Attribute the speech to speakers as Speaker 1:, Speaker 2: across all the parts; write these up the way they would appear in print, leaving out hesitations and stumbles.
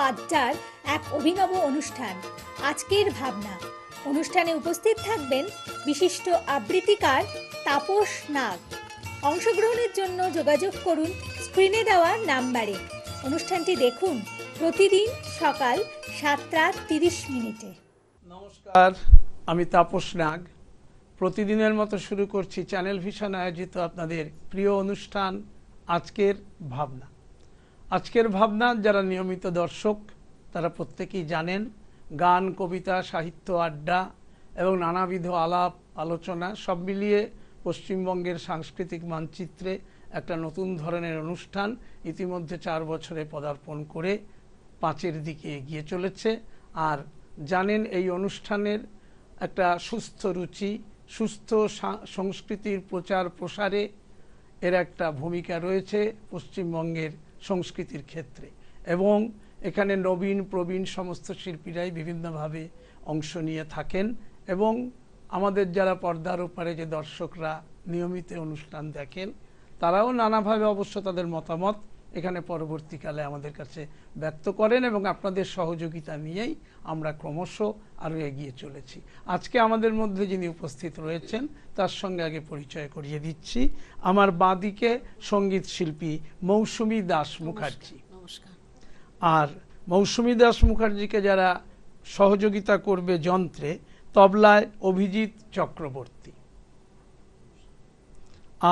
Speaker 1: আড্ডার এক অভিনব অনুষ্ঠান আজকের ভাবনা। অনুষ্ঠানে উপস্থিত থাকবেন বিশিষ্ট আবৃত্তিকার তাপস নাগ। অংশগ্রহণের জন্য যোগাযোগ করুন স্ক্রিনে দেওয়া নাম্বারে। অনুষ্ঠানটি দেখুন প্রতিদিন সকাল 7:30।
Speaker 2: নমস্কার, আমি তাপস নাগ। প্রতিদিনের মতো শুরু করছি চ্যানেল ভিশন আয়োজিত আপনাদের প্রিয় অনুষ্ঠান আজকের ভাবনা। আজকের ভাবনা যারা নিয়মিত দর্শক তারা প্রত্যেকেই জানেন, গান, কবিতা, সাহিত্য, আড্ডা এবং নানাবিধ আলাপ আলোচনা সব মিলিয়ে পশ্চিমবঙ্গের সাংস্কৃতিক মানচিত্রে একটা নতুন ধরনের অনুষ্ঠান ইতিমধ্যে 4 বছরে পদার্পণ করে 5-এর দিকে এগিয়ে চলেছে। আর জানেন এই অনুষ্ঠানের একটা সুস্থ রুচি, সুস্থ সংস্কৃতির প্রচার প্রসারে এর একটা ভূমিকা রয়েছে পশ্চিমবঙ্গের সংস্কৃতির ক্ষেত্রে, এবং এখানে নবীন প্রবীণ সমস্ত শিল্পীরাই বিভিন্নভাবে অংশ নিয়ে থাকেন। এবং আমাদের যারা পর্দার ওপারে যে দর্শকরা নিয়মিত অনুষ্ঠান দেখেন তারাও নানাভাবে অবশ্য তাদের মতামত এখানে পরবর্তীকালে আমাদের কাছে ব্যক্ত করেন, এবং আপনাদের সহযোগিতা নিয়েই আমরা ক্রমশ আরও এগিয়ে চলেছি। আজকে আমাদের মধ্যে যিনি উপস্থিত রয়েছেন তার সঙ্গে আগে পরিচয় করিয়ে দিচ্ছি। আমার বাঁদিকে সঙ্গীত শিল্পী মৌসুমী দাস মুখার্জি। আর মৌসুমী দাস মুখার্জিকে যারা সহযোগিতা করবে যন্ত্রে, তবলায় অভিজিৎ চক্রবর্তী।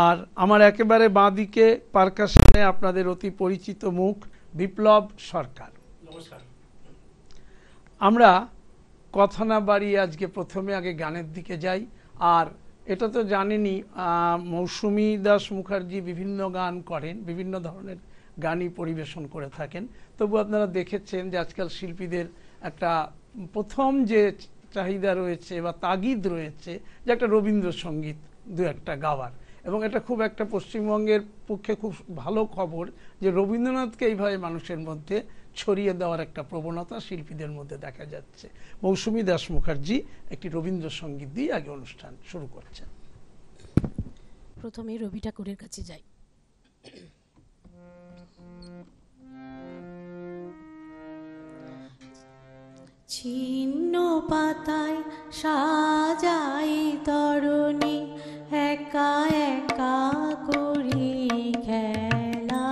Speaker 2: আর আমার একেবারে বাঁদিকে পারকাশনে আপনাদের অতি পরিচিত মুখ বিপ্লব সরকার।
Speaker 3: নমস্কার।
Speaker 2: আমরা কথা না বাড়িয়ে আজকে প্রথমে আগে গানের দিকে যাই। আর এটা তো জানেনই, মৌসুমী দাস মুখার্জি বিভিন্ন গান করেন, বিভিন্ন ধরনের গানই পরিবেশন করে থাকেন। তবু আপনারা দেখেছেন যে আজকাল শিল্পীদের একটা প্রথম যে চাহিদা রয়েছে বা তাগিদ রয়েছে যে একটা রবীন্দ্রসঙ্গীত দু একটা গাওয়ার, এবং এটা খুব একটা পশ্চিমবঙ্গের পক্ষে খুব ভালো খবর যে রবীন্দ্রনাথকে এইভাবে মানুষের মধ্যে ছড়িয়ে দেওয়ার একটা প্রবণতা শিল্পীদের মধ্যে দেখা যাচ্ছে। মৌসুমী দাস মুখার্জি একটি রবীন্দ্রসঙ্গীত দিয়ে আগে অনুষ্ঠান শুরু করছেন।
Speaker 4: প্রথমে রবি ঠাকুরের কাছে যাই। ছিন্ন পাতায় সাজাই তরণী, একা একা করি খেলা।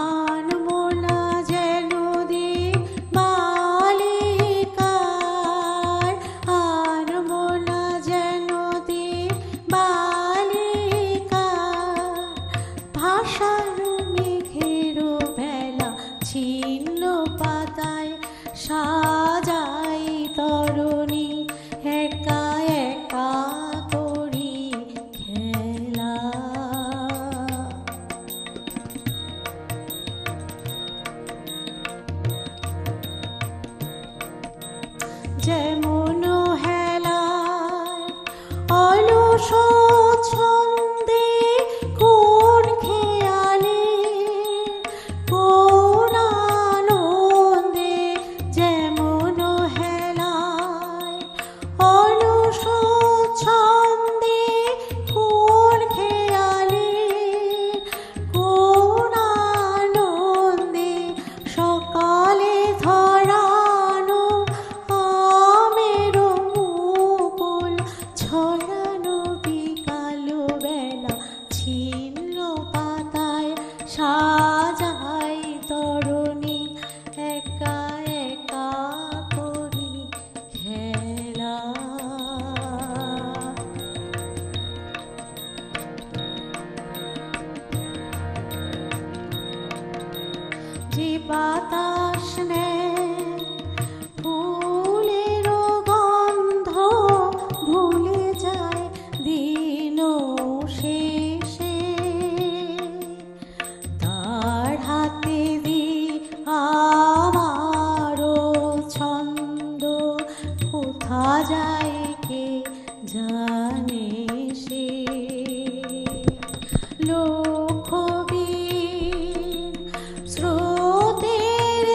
Speaker 4: আনমনা যেন দিন বালিকার, আনমনা যেন দিন বালিকার। ভাষার মেঘের ভেলা ছিন্ন পাতায় সাজাই তরণী, একা একা করি খেলা। যেমন হেলায় অলস ছন্দে কোন খেয়ালে কোন আনন্দে, যেমন হেলায় অলস ছন্দে কোন খেয়ালে কোন আনন্দে। সকালে ধরানো আমের মুকুল ছড়ানো বিকাল বেলা, ছিন্ন পাতায় সাজাই তরণী, একা একা করি খেলা। যে বাতাস নেয় ফুলের গন্ধ, ভুলে যায় দিন শেষে। তার হাতে দি আমারও ছন্দ, কোথা যায় কে জানে সে। লক্ষ্যবীর স্রোতের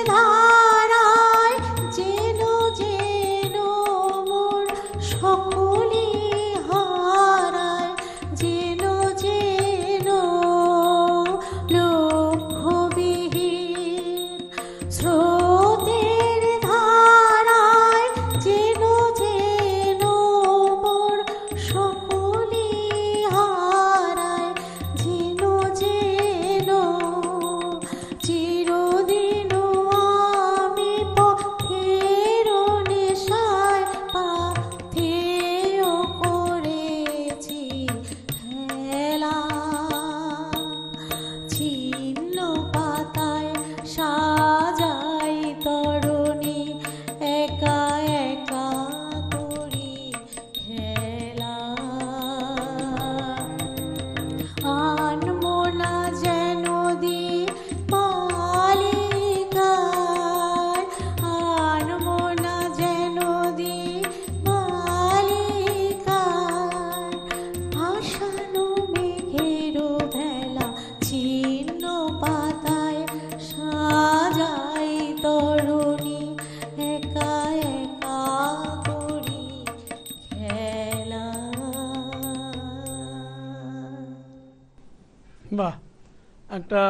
Speaker 2: একটা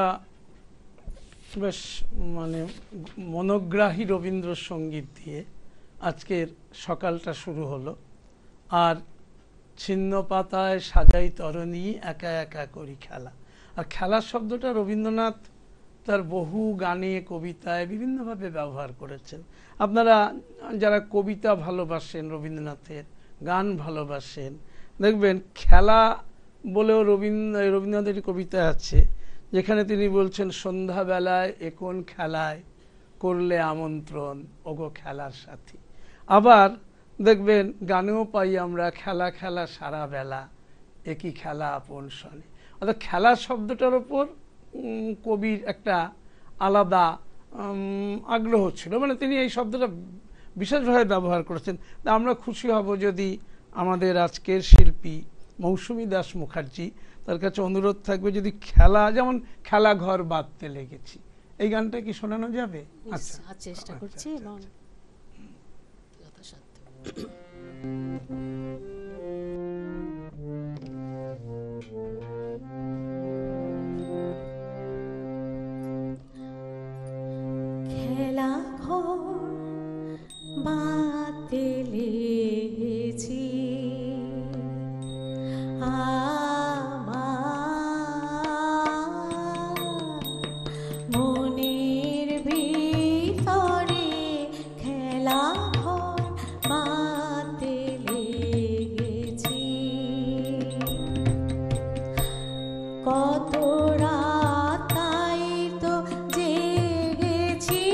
Speaker 2: বেশ মানে মনোগ্রাহী রবীন্দ্রসঙ্গীত দিয়ে আজকের সকালটা শুরু হলো। আর ছিন্ন পাতায় সাজাই তরণী একা একা করি খেলা। আর খেলা শব্দটা রবীন্দ্রনাথ তার বহু গানে কবিতায় বিভিন্নভাবে ব্যবহার করেছেন। আপনারা যারা কবিতা ভালোবাসেন, রবীন্দ্রনাথের গান ভালোবাসেন, দেখবেন খেলা বলেও রবীন্দ্রনাথের কবিতা আছে যেখানে তিনি বলছেন, সন্ধ্যাবেলায় এখন খেলায় করলে আমন্ত্রণ ওগো খেলার সাথী। আবার দেখবেন গানেও পাই আমরা, খেলা খেলা সারা বেলা একই খেলা আপন শনে। অর্থাৎ খেলা শব্দটার ওপর কবির একটা আলাদা আগ্রহ ছিল, মানে তিনি এই শব্দটা বিশেষভাবে ব্যবহার করেছেন। তা আমরা খুশি হব যদি আমাদের আজকের শিল্পী মৌসুমী দাস মুখার্জি, তার কাছে অনুরোধ থাকবে যদি খেলা, যেমন খেলা ঘর বাঁধতে লেগেছি, এই গানটা কি শোনানো যাবে? আচ্ছা,
Speaker 4: চেষ্টা করছি
Speaker 2: আচ্ছা,
Speaker 4: এবং
Speaker 2: আচ্ছা।
Speaker 4: যথাসাধ্য।
Speaker 3: খেলা ঘর বাঁধতে লেগেছি আমার মনের ভিতরে, খেলা ঘর বাঁধতে লেগেছি। কত রাত তাই তো জেগেছি,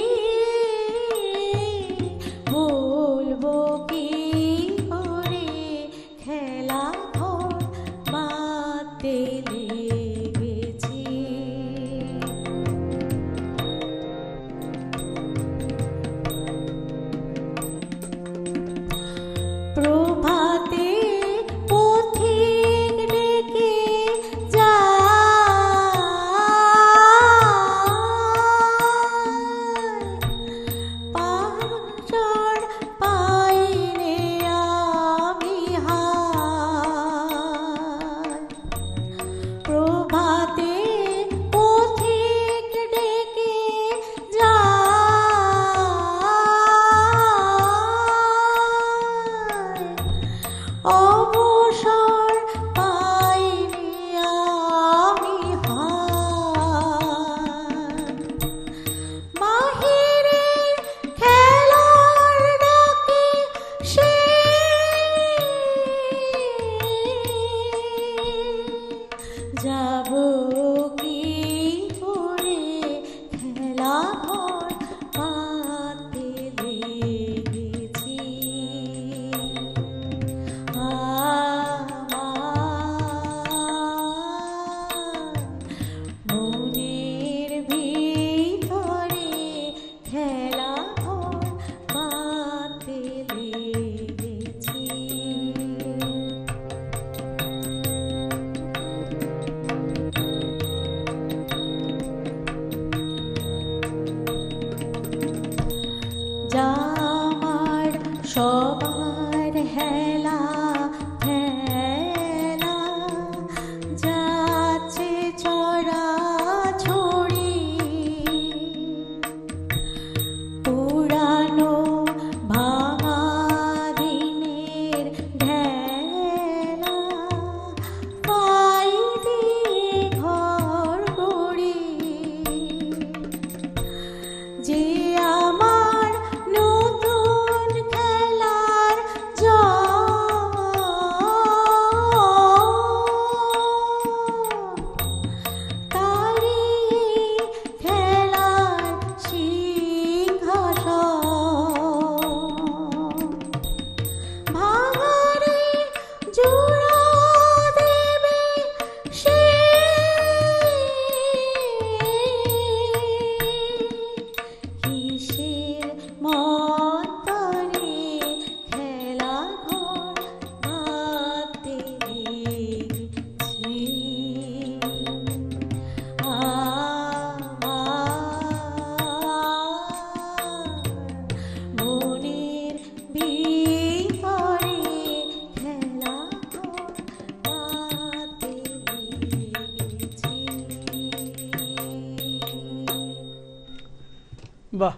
Speaker 2: বাহ,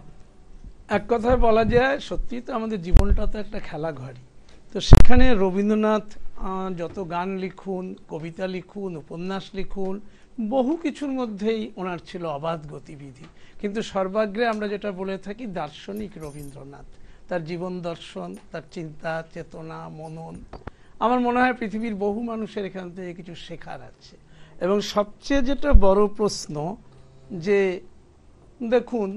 Speaker 2: এক কথায় বলা যায় সত্যি তো আমাদের জীবনটা তো একটা খেলাঘরই। তো সেখানে রবীন্দ্রনাথ যত গান লিখুন, কবিতা লিখুন, উপন্যাস লিখুন, বহু কিছুর মধ্যেই ওনার ছিল অবাধ গতিবিধি। কিন্তু সর্বাগ্রে আমরা যেটা বলে থাকি দার্শনিক রবীন্দ্রনাথ, তার জীবন দর্শন, তার চিন্তা চেতনা মনন, আমার মনে হয় পৃথিবীর বহু মানুষের এখান থেকে কিছু শেখার আছে। এবং সবচেয়ে যেটা বড় প্রশ্ন যে দেখুন,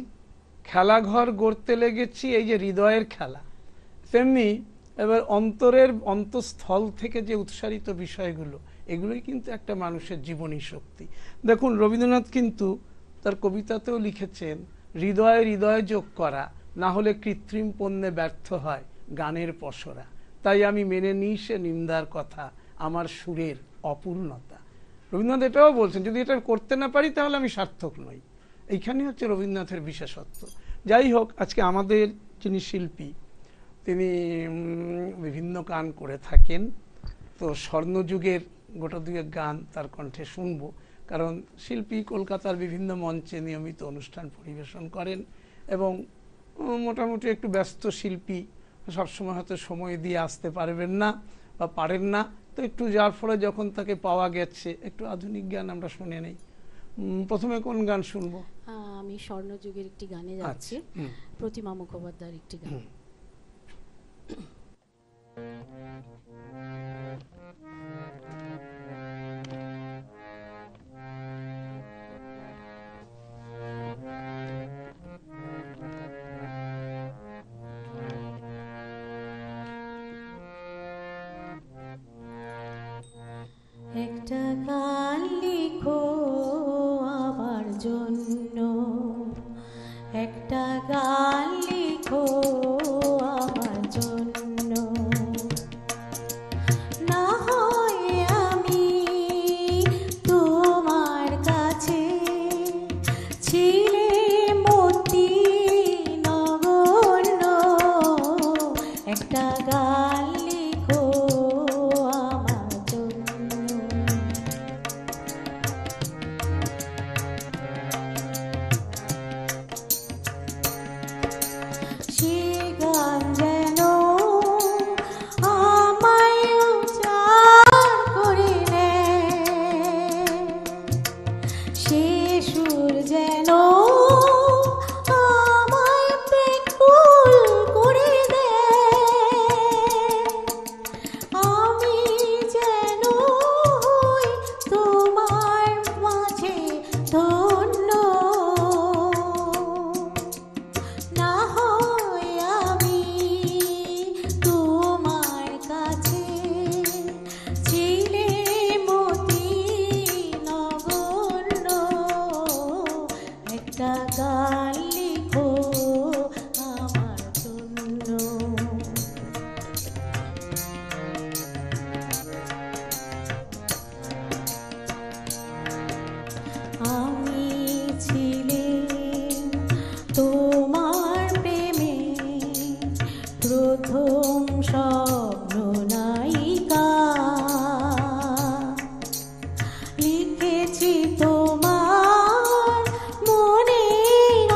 Speaker 2: খেলাঘর গড়তে লেগেছি এই যে হৃদয়ের খেলা, তেমনি এবার অন্তরের অন্তঃস্থল থেকে যে উৎসারিত বিষয়গুলো, এগুলোই কিন্তু একটা মানুষের জীবনী শক্তি। দেখুন রবীন্দ্রনাথ কিন্তু তার কবিতাতেও লিখেছেন, হৃদয়ে হৃদয় যোগ করা না হলে কৃত্রিম পণ্যে ব্যর্থ হয় গানের পসরা, তাই আমি মেনে নিই সে নিন্দার কথা আমার সুরের অপূর্ণতা। রবীন্দ্রনাথ এটাও বলছেন, যদি এটা করতে না পারি তাহলে আমি সার্থক নই। এইখানে হচ্ছে রবীন্দ্রনাথের বিশেষত্ব। যাই হোক, আজকে আমাদের যিনি শিল্পী তিনি বিভিন্ন গান করে থাকেন, তো স্বর্ণযুগের গোটা দুয়েক গান তার কণ্ঠে শুনব, কারণ শিল্পী কলকাতার বিভিন্ন মঞ্চে নিয়মিত অনুষ্ঠান পরিবেশন করেন এবং মোটামুটি একটু ব্যস্ত শিল্পী, সবসময় হয়তো সময় দিয়ে আসতে পারবেন না বা পারেন না, তো একটু যার ফলে যখন তাকে পাওয়া গেছে একটু আধুনিক গান আমরা শুনে নেই। প্রথমে কোন গান শুনবো?
Speaker 4: আমি স্বর্ণযুগের একটি গানে যাচ্ছি, প্রতিমা মুখোপাধ্যায়ের একটি গান।
Speaker 3: একটা গান লিখো আমার জন্য, একটা গান লিখো আমার জন্য, না হয় আমি তোমার কাছে ছিলে মতি নগণ্য, একটা গান লিখো আমার জন্য। সে গান যেন আমায় উজাড় করে নেয়, সে সুর যেন আমায় পেটপুল করে দেয়, আমি যেন হই তোমার মাঝে ধন্য, না হয় আমি তোমার কাছে ছিলে মতি নগণ্য, একটা গান লিখো আমার জন্য। আমি ছিলাম তোমার প্রেমে প্রথম স্বপ্ন নায়িকা, লিখেছি তোমার মনের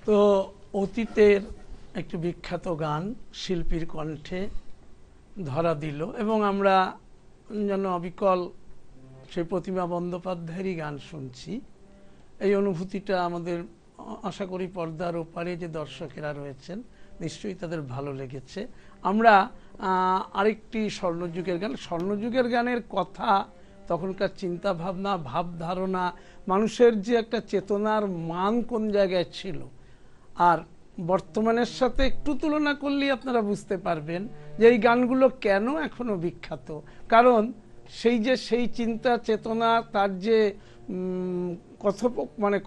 Speaker 2: তো অতীতের একটি বিখ্যাত গান শিল্পীর কণ্ঠে ধরা দিল এবং আমরা যেন অবিকল সেই প্রতিমা বন্দ্যোপাধ্যায়েরই গান শুনছি। এই অনুভূতিটা আমাদের আশা করি পর্দার ওপারে যে দর্শকেরা রয়েছেন নিশ্চয়ই তাদের ভালো লেগেছে। আমরা আরেকটি স্বর্ণযুগের গান, স্বর্ণযুগের গানের কথা, তখনকার চিন্তা ভাবনা, ভাবধারণা, মানুষের যে একটা চেতনার মান কোন জায়গায় ছিল, আর বর্তমানের সাথে একটু তুলনা করলেই আপনারা বুঝতে পারবেন যে এই গানগুলো কেন এখনো বিখ্যাত। কারণ সেই চিন্তা চেতনা, তার যে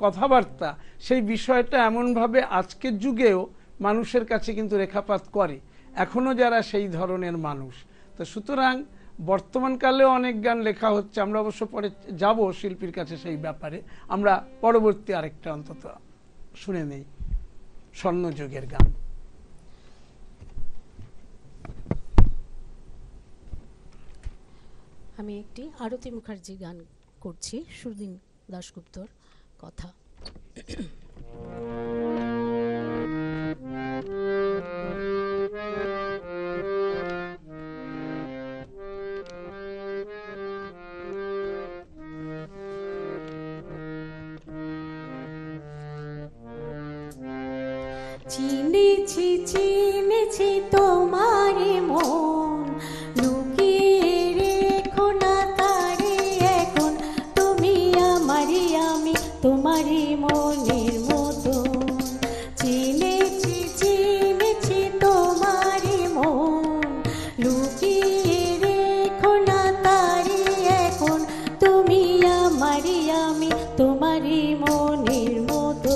Speaker 2: কথাবার্তা, সেই বিষয়টা এমনভাবে আজকের যুগেও মানুষের কাছে কিন্তু রেখাপাত করে এখনো যারা সেই ধরনের মানুষ। তো সুতরাং বর্তমানকালেও অনেক গান লেখা হচ্ছে, আমরা অবশ্য পরে যাব শিল্পীর কাছে সেই ব্যাপারে। আমরা পরবর্তী আরেকটা অন্তত শুনে নেই স্বর্ণযুগের গান।
Speaker 4: আমি একটি আরতি মুখার্জি গান করছি, সুরদিন দাশগুপ্তর কথা।
Speaker 3: চিনেছি চিনেছি তোমারে মন, লুকিয়ে রেখো না তারে এখন, তুমি আমারই আমি তোমারই মনের মতো। চিনেছি চিনেছি তোমারে মন, লুকিয়ে রেখো না তারে এখন, তুমি আমারই আমি তোমারই মনের মতো।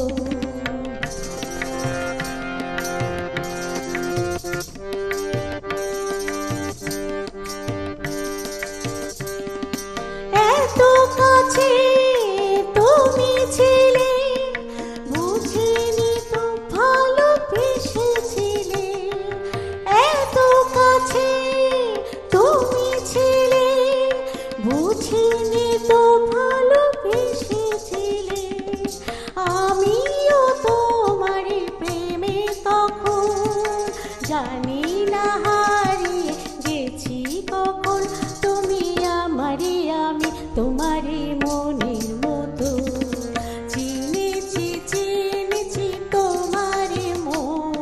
Speaker 3: এত কাছে তুমি ছিলে, বুঝিনি তো ভালোবেসেছিলে। এত কাছে তুমি ছিলে, বুঝিনি তো ভালোবেসেছিলে। আমিও তোমারই প্রেমে তখন, জানি না হারিয়ে গেছি কখন, তুমি আমারই আমি তোমারই মনের মতো। চিনেছি চিনেছি তোমারই মন,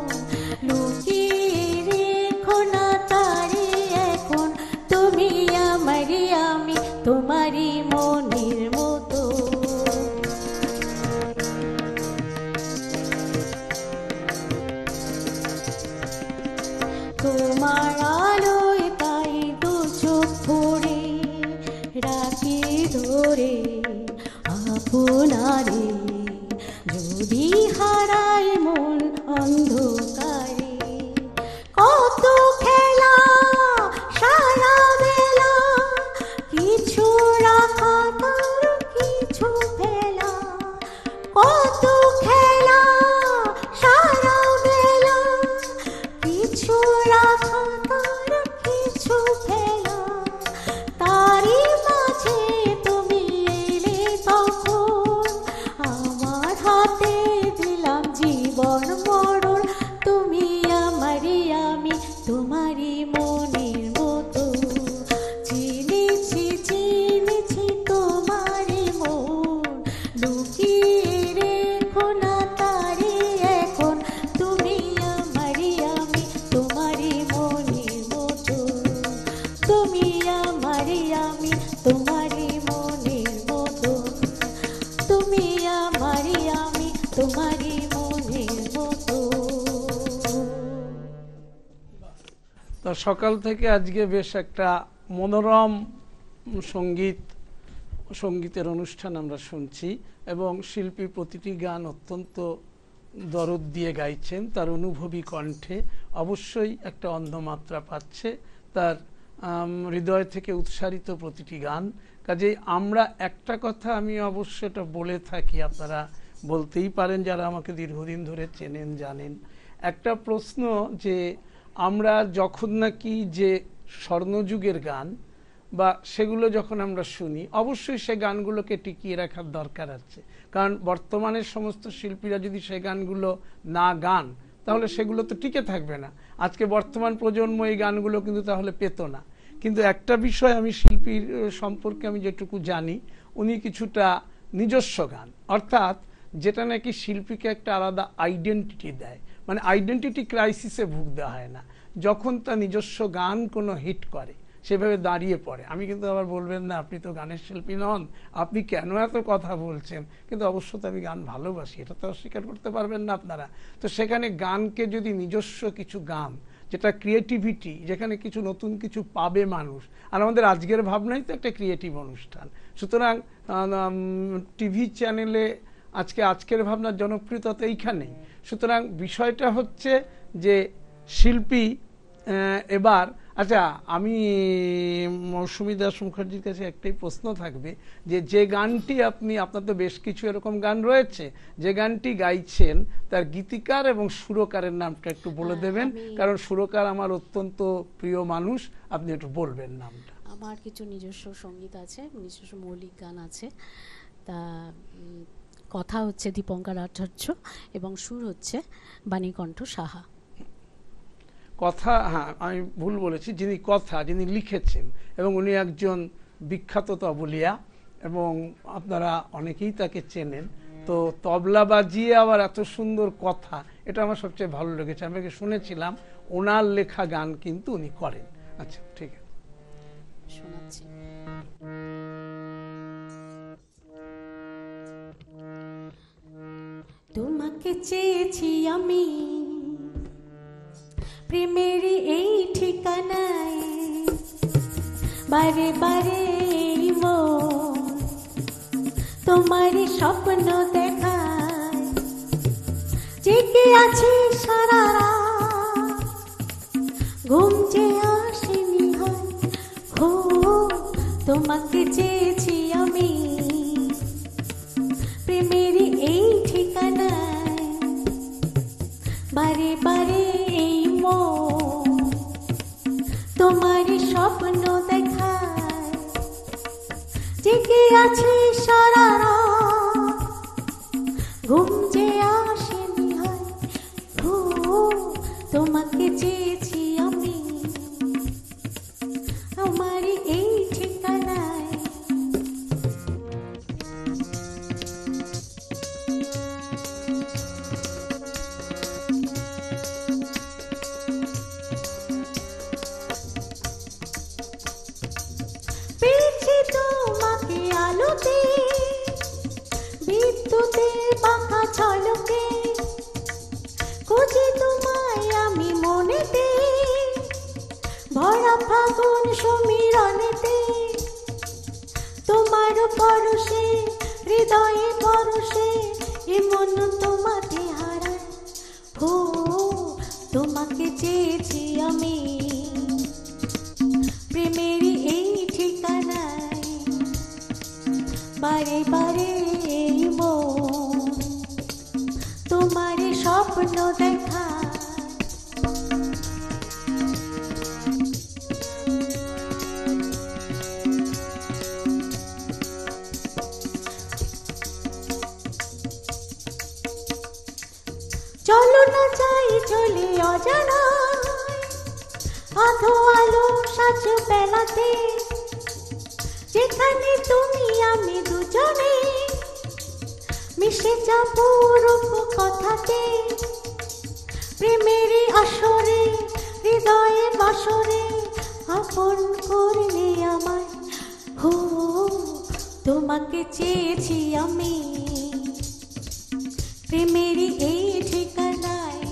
Speaker 3: লুকিয়ে রেখো না তারে এখন, তুমি আমারই আমি তোমারই মনের মতো। তোমার আলোয় তাই দু চোখ ভরে রাখি ধরে আপনারে, যদি হারায় মন অন্ধকারে। কত খেলা সারা বেলা, কিছু রাখা তার কিছু ফেলা। কত খেলা সারা বেলা, কিছু রাখা তার কিছু ফেলা। তারই মাঝে তুমি এলে তখন, আমার হাতে দিলাম জীবন মরণ, তুমি আমারই আমি তোমারই মনের মতো। চিনেছি চিনেছি তোমারই মন, লুকিয়ে রেখো না তারে এখন, তুমি আমারই আমি তোমারই মনের মতো। তুমি আমারই আমি তোমারই মনের মতো, তুমি আমারই আমি তোমারই মনের মতো।
Speaker 2: তো সকাল থেকে আজকে বেশ একটা মনোরম সঙ্গীতের অনুষ্ঠান আমরা শুনছি এবং শিল্পী প্রতিটি গান অত্যন্ত দরদ দিয়ে গাইছেন, তার অনুভবী কণ্ঠে অবশ্যই একটা অন্য মাত্রা পাচ্ছে, তার হৃদয় থেকে উৎসারিত প্রতিটি গান। কাজেই আমরা একটা কথা আমি অবশ্য এটা বলে থাকি, আপনারা বলতেই পারেন যারা আমাকে দীর্ঘদিন ধরে চেনেন জানেন। একটা প্রশ্ন যে আমরা যখন নাকি যে স্বর্ণযুগের গান বা সেগুলো যখন আমরা শুনি, অবশ্যই সে গানগুলোকে টিকিয়ে রাখার দরকার আছে। কারণ বর্তমানের সমস্ত শিল্পীরা যদি সে গানগুলো না গান, তাহলে সেগুলো তো টিকে থাকবে না। আজকে বর্তমান প্রজন্ম এই গানগুলো কিন্তু তাহলে পেত না। কিন্তু একটা বিষয় আমি শিল্পীর সম্পর্কে আমি যেটুকু জানি, উনি কিছুটা নিজস্ব গান, অর্থাৎ যেটা নাকি শিল্পীকে একটা আলাদা আইডেন্টিটি দেয়, মানে আইডেন্টিটি ক্রাইসিসে ভুগতে হয় না। যখন তার নিজস্ব গান কোনো হিট করে, সেভাবে দাঁড়িয়ে পড়ে। আমি কিন্তু আবার বলবেন না আপনি তো গানের শিল্পী নন, আপনি কেন এত কথা বলছেন, কিন্তু অবশ্য তো আমি গান ভালোবাসি, এটা তো অস্বীকার করতে পারবেন না আপনারা। তো সেখানে গানকে যদি নিজস্ব কিছু গান, যেটা ক্রিয়েটিভিটি, যেখানে কিছু নতুন কিছু পাবে মানুষ, আর আমাদের আজকের ভাবনাই তো একটা ক্রিয়েটিভ অনুষ্ঠান। সুতরাং টিভি চ্যানেলে আজকের ভাবনার জনপ্রিয়তা তো এইখানেই। সুতরাং বিষয়টা হচ্ছে যে শিল্পী এবার, আচ্ছা আমি মৌসুমী দাস মুখার্জির কাছে একটাই প্রশ্ন থাকবে, যে গানটি আপনার তো বেশ কিছু এরকম গান রয়েছে, যে গানটি গাইছেন তার গীতিকার এবং সুরকারের নামটা একটু বলে দেবেন, কারণ সুরকার আমার অত্যন্ত প্রিয় মানুষ, আপনি একটু বলবেন নামটা।
Speaker 4: আমার কিছু নিজস্ব সঙ্গীত আছে, নিজস্ব মৌলিক গান আছে। তা কথা হচ্ছে দীপঙ্কর আচার্য এবং সুর হচ্ছে বাণীকণ্ঠ সাহা।
Speaker 2: কথা, হ্যাঁ আমি ভুল বলেছি, যিনি লিখেছেন, এবং উনি একজন বিখ্যাত তবলিয়া, এবং আপনারা অনেকেই তাকে চেনেন। তো তবলা বাজিয়ে আবার এত সুন্দর কথা, এটা আমার সবচেয়ে ভালো লেগেছে। আমি শুনেছিলাম ওনার লেখা গান কিন্তু উনি করেন। আচ্ছা ঠিক আছে,
Speaker 4: শোনাচ্ছি।
Speaker 3: তোমাকে চেয়েছি আমি প্রেমের এই ঠিকানায়, বারে বারে তোমারই স্বপ্ন দেখায়, জেগে আছি সারা রাত, ঘুম যে আসেনি হয়। ও তোমাকে চেয়েছি আমি প্রেমের এই ঠিকানায়, বারে বারে এই তোমারই স্বপ্ন দেখায়, জেগে আছি সারা রাত, ঘুম যে আসেনি হয়। ও তোমাকে চেয়েছি আমি আমারই এই ঠিকানায়। পেয়েছি তোমাকে আলোতে, বিদ্যুতের বাঁকা ঝলকে, খুঁজি তোমায় আমি মনেতে, ভরা ফাগুন সমীরণেতে, তোমার পরশে হৃদয়ে পরশে এমন তোমাকে হারায়। ও তোমাকে চেয়েছি আমি প্রেমেরই এই ঠিকানায়, বারে বারে এই তোমারই স্বপ্ন দেখা। চলো না যাই চলে অজানায়, আধো আলো সাজ বেলাতে, যেখানে তুমি আমি দুজনে মিশে যাব রূপ কথাতে, প্রেমেরই আসরে হৃদয়ে বাসরে আপন করলে আমায়। ও তোমাকে চেয়েছি আমি প্রেমেরই এই ঠিকানায়,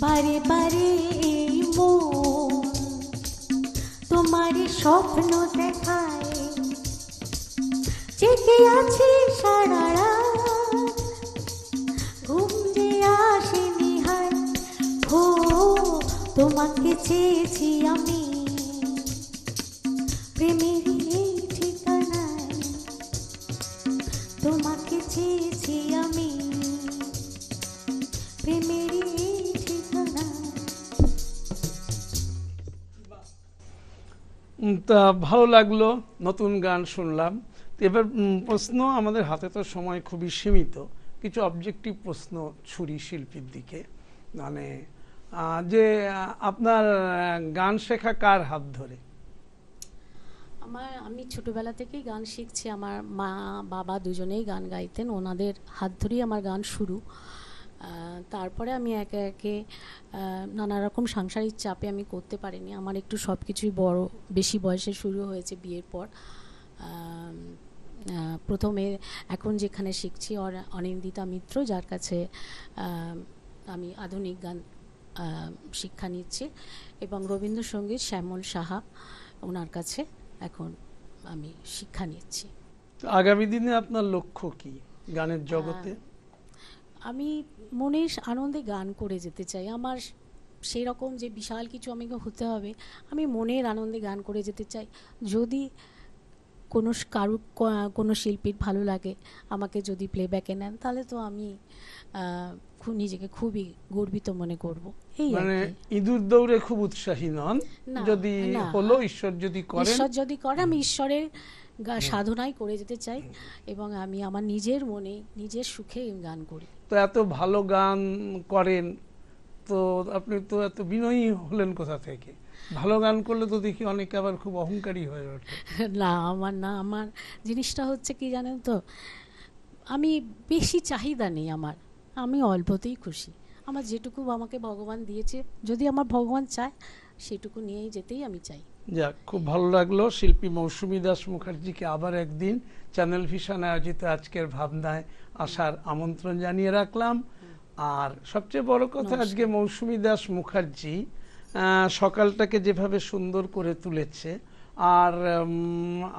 Speaker 3: বারে বারে এই তোমারই স্বপ্ন দেখায়, জেগে আছি সারা রাত, ঘুম যে আসেনি হায়। ও তোমাকে চেয়েছি আমি প্রেমেরই এই ঠিকানায়, তোমাকে চেয়েছি আমি প্রেমেরই এই ঠিকানায়।
Speaker 2: তা ভালো লাগলো, নতুন গান শুনলাম। তো এবার প্রশ্ন, আমাদের হাতে তো সময় খুবই সীমিত, কিছু অবজেক্টিভ প্রশ্ন ছুরি শিল্পীর দিকে। মানে আপনার গান শেখা কার হাত ধরে?
Speaker 4: আমি ছোটবেলা থেকেই গান শিখছি। আমার মা বাবা দুজনেই গান গাইতেন, ওনাদের হাত ধরেই আমার গান শুরু। তারপরে আমি একে একে নানা রকম সাংসারিক চাপে আমি করতে পারিনি। আমার একটু সব কিছুই বেশি বয়সে শুরু হয়েছে বিয়ের পর। প্রথমে এখন যেখানে শিখছি অনিন্দিতা মিত্র, যার কাছে আমি আধুনিক গান শিক্ষা নিচ্ছি, এবং রবীন্দ্রসঙ্গীত শ্যামল সাহা, ওনার কাছে এখন আমি শিক্ষা নিচ্ছি।
Speaker 2: আগামী দিনে আপনার লক্ষ্য কি গানের জগতে?
Speaker 4: আমি মনের আনন্দে গান করে যেতে চাই। আমার সেই রকম যে বিশাল কিছু আমাকে হতে হবে, আমি মনের আনন্দে গান করে যেতে চাই। যদি কোনো শিল্পীর ভালো লাগে, আমাকে যদি প্লেব্যাকে নেন, তাহলে তো আমি নিজেকে খুবই গর্বিত মনে করব। এই
Speaker 2: মানে ইঁদুর দৌড়ে খুব উৎসাহী নন, যদি হলো ঈশ্বর যদি করে
Speaker 4: আমি ঈশ্বরের সাধনাই করে যেতে চাই, এবং আমি আমার নিজের মনে নিজের সুখে গান করি।
Speaker 2: তো এত ভালো গান করেন, তো আপনি তো এত বিনয়ী হলেন কোথা থেকে? ভালো গান করলে তো দেখি অনেকে আবার খুব অহংকারী হয়ে ওঠে।
Speaker 4: আমার জিনিসটা হচ্ছে কি জানেন তো, আমি বেশি চাহিদা নেই, আমি অল্পতেই খুশি। আমার যেটুকু আমাকে ভগবান দিয়েছে, যদি আমার ভগবান চায় সেটুকু নিয়েই যেতেই আমি চাই।
Speaker 2: যাক, খুব ভালো লাগলো। শিল্পী মৌসুমী দাস মুখার্জিকে আবার একদিন চ্যানেল ভিশন আয়োজিত আজকের ভাবনায় আসার আমন্ত্রণ জানিয়ে রাখলাম। আর সবচেয়ে বড় কথা, আজকে মৌসুমী দাস মুখার্জি সকালটাকে যেভাবে সুন্দর করে তুলেছে, আর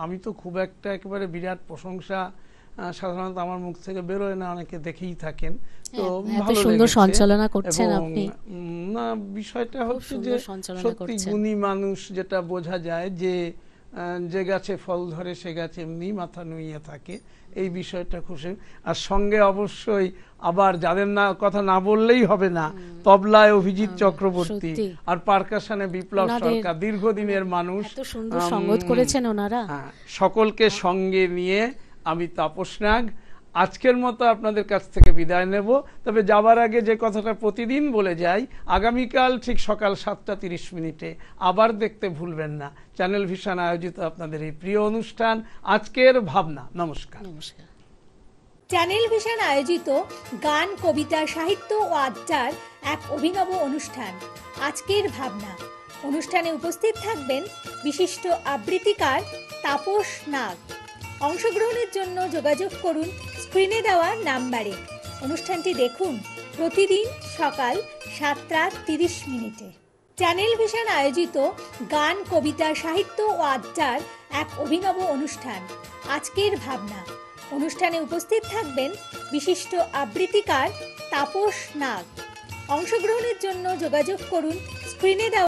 Speaker 2: আমি তো খুব একটা একেবারে বিরাট প্রশংসা সাধারণত আমার মুখ থেকে বেরোয় না, অনেকে দেখেই থাকেন। তো ভালো
Speaker 4: সুন্দর সঞ্চালনা করছেন আপনি।
Speaker 2: না, বিষয়টা হচ্ছে যে সত্যি গুণী মানুষ, যেটা বোঝা যায় যে গাছে ফল ধরে সে গাছে এমনি মাথা নুইয়ে থাকে, এই বিষয়টা খুশি। আর সঙ্গে অবশ্যই আবার যাদের কথা না বললেই হবে না, তবলায় অভিজিৎ চক্রবর্তী, আর পারকাশনে বিপ্লব সরকার, দীর্ঘদিনের মানুষ,
Speaker 4: সুন্দর সঙ্গত করেছেন ওনারা।
Speaker 2: সকলকে সঙ্গে নিয়ে আমি তাপস নাগ আজকের মতো আপনাদের কাছ থেকে বিদায় নেব। তবে যাবার আগে যে কথাটা প্রতিদিন বলে যাই, আগামীকাল ঠিক সকাল 7:30 আবার দেখতে ভুলবেন না চ্যানেল ভিশন আয়োজিত আপনাদের এই প্রিয় অনুষ্ঠান আজকের ভাবনা। নমস্কার।
Speaker 1: চ্যানেল ভিশন আয়োজিত গান, কবিতা, সাহিত্য ও আড্ডার এক অভিনব অনুষ্ঠান আজকের ভাবনা। অনুষ্ঠানে উপস্থিত থাকবেন বিশিষ্ট আবৃত্তিকার তাপস নাগ। অংশগ্রহণের জন্য যোগাযোগ করুন স্ক্রিনে দেওয়া নাম্বারে। অনুষ্ঠানটি দেখুন প্রতিদিন সকাল 7:30। চ্যানেল ভিশন আয়োজিত গান, কবিতা, সাহিত্য ও আড্ডার এক অভিনব অনুষ্ঠান আজকের ভাবনা। অনুষ্ঠানে উপস্থিত থাকবেন বিশিষ্ট আবৃত্তিকার তাপস নাগ। অংশগ্রহণের জন্য যোগাযোগ করুন স্ক্রিনে দেওয়া